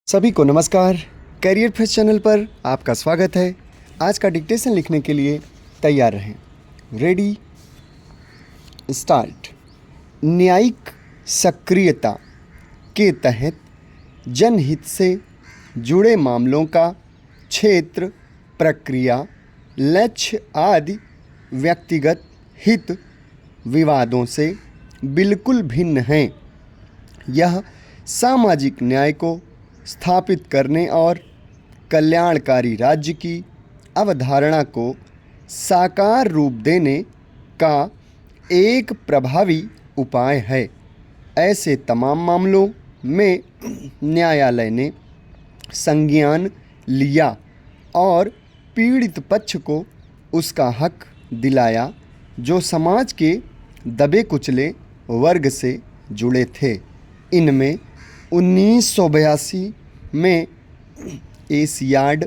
सभी को नमस्कार। करियर फर्स्ट चैनल पर आपका स्वागत है। आज का डिक्टेशन लिखने के लिए तैयार रहें। Ready start. न्यायिक सक्रियता के तहत जनहित से जुड़े मामलों का क्षेत्र, प्रक्रिया, लक्ष्य आदि व्यक्तिगत हित विवादों से बिल्कुल भिन्न हैं। यह सामाजिक न्याय को स्थापित करने और कल्याणकारी राज्य की अवधारणा को साकार रूप देने का एक प्रभावी उपाय है। ऐसे तमाम मामलों में न्यायालय ने संज्ञान लिया और पीड़ित पक्ष को उसका हक दिलाया जो समाज के दबे कुचले वर्ग से जुड़े थे। इनमें 1982 में एशियाड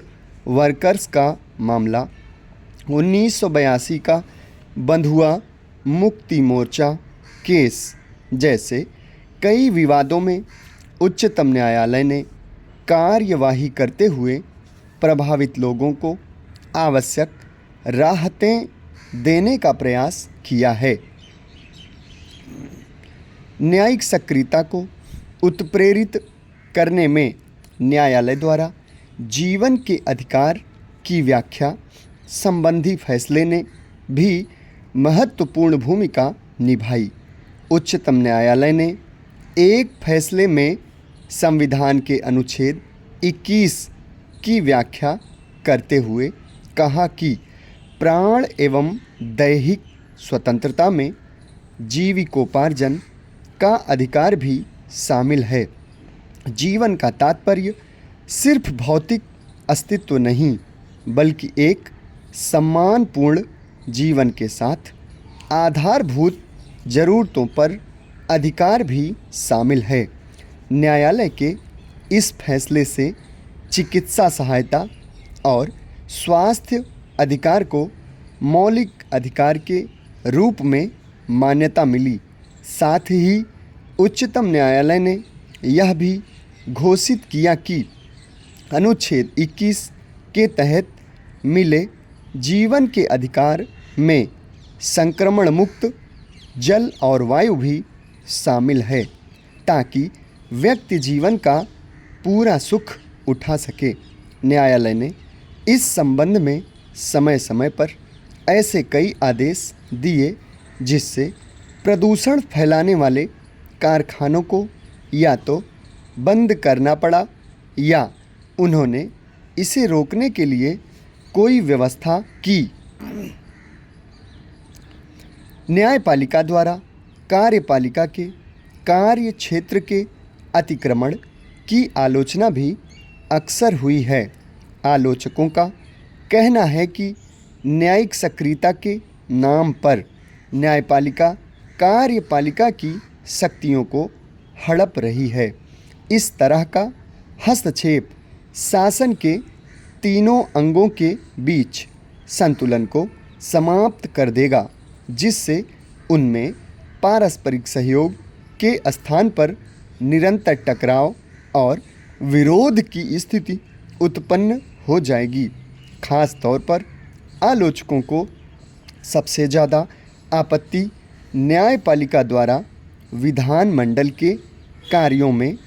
वर्कर्स का मामला, 1982 का बंधुआ मुक्ति मोर्चा केस जैसे कई विवादों में उच्चतम न्यायालय ने कार्यवाही करते हुए प्रभावित लोगों को आवश्यक राहतें देने का प्रयास किया है। न्यायिक सक्रियता को उत्प्रेरित करने में न्यायालय द्वारा जीवन के अधिकार की व्याख्या संबंधी फैसले ने भी महत्वपूर्ण भूमिका निभाई। उच्चतम न्यायालय ने एक फैसले में संविधान के अनुच्छेद 21 की व्याख्या करते हुए कहा कि प्राण एवं दैहिक स्वतंत्रता में जीविकोपार्जन का अधिकार भी शामिल है। जीवन का तात्पर्य सिर्फ भौतिक अस्तित्व नहीं बल्कि एक सम्मानपूर्ण जीवन के साथ आधारभूत ज़रूरतों पर अधिकार भी शामिल है। न्यायालय के इस फैसले से चिकित्सा सहायता और स्वास्थ्य अधिकार को मौलिक अधिकार के रूप में मान्यता मिली। साथ ही उच्चतम न्यायालय ने यह भी घोषित किया कि अनुच्छेद 21 के तहत मिले जीवन के अधिकार में संक्रमण मुक्त जल और वायु भी शामिल है ताकि व्यक्ति जीवन का पूरा सुख उठा सके। न्यायालय ने इस संबंध में समय समय पर ऐसे कई आदेश दिए जिससे प्रदूषण फैलाने वाले कारखानों को या तो बंद करना पड़ा या उन्होंने इसे रोकने के लिए कोई व्यवस्था की। न्यायपालिका द्वारा कार्यपालिका के कार्य क्षेत्र के अतिक्रमण की आलोचना भी अक्सर हुई है। आलोचकों का कहना है कि न्यायिक सक्रियता के नाम पर न्यायपालिका कार्यपालिका की शक्तियों को हड़प रही है। इस तरह का हस्तक्षेप शासन के तीनों अंगों के बीच संतुलन को समाप्त कर देगा, जिससे उनमें पारस्परिक सहयोग के स्थान पर निरंतर टकराव और विरोध की स्थिति उत्पन्न हो जाएगी। खास तौर पर आलोचकों को सबसे ज़्यादा आपत्ति न्यायपालिका द्वारा विधानमंडल के कार्यों में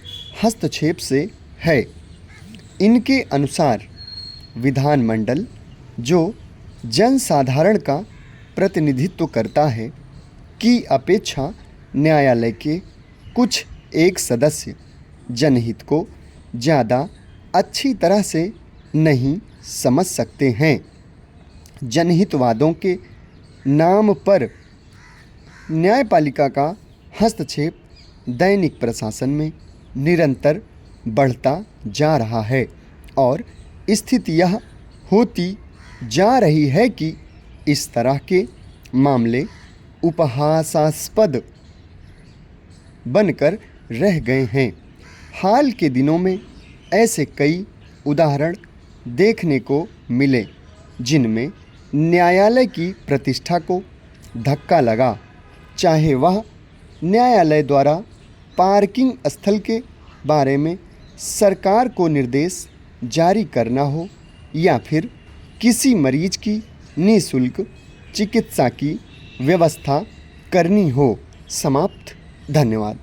हस्तक्षेप से है। इनके अनुसार विधानमंडल जो जनसाधारण का प्रतिनिधित्व करता है की अपेक्षा न्यायालय के कुछ एक सदस्य जनहित को ज़्यादा अच्छी तरह से नहीं समझ सकते हैं। जनहितवादों के नाम पर न्यायपालिका का हस्तक्षेप दैनिक प्रशासन में निरंतर बढ़ता जा रहा है और स्थिति यह होती जा रही है कि इस तरह के मामले उपहासास्पद बनकर रह गए हैं। हाल के दिनों में ऐसे कई उदाहरण देखने को मिले जिनमें न्यायालय की प्रतिष्ठा को धक्का लगा, चाहे वह न्यायालय द्वारा पार्किंग स्थल के बारे में सरकार को निर्देश जारी करना हो या फिर किसी मरीज की निःशुल्क चिकित्सा की व्यवस्था करनी हो। समाप्त। धन्यवाद।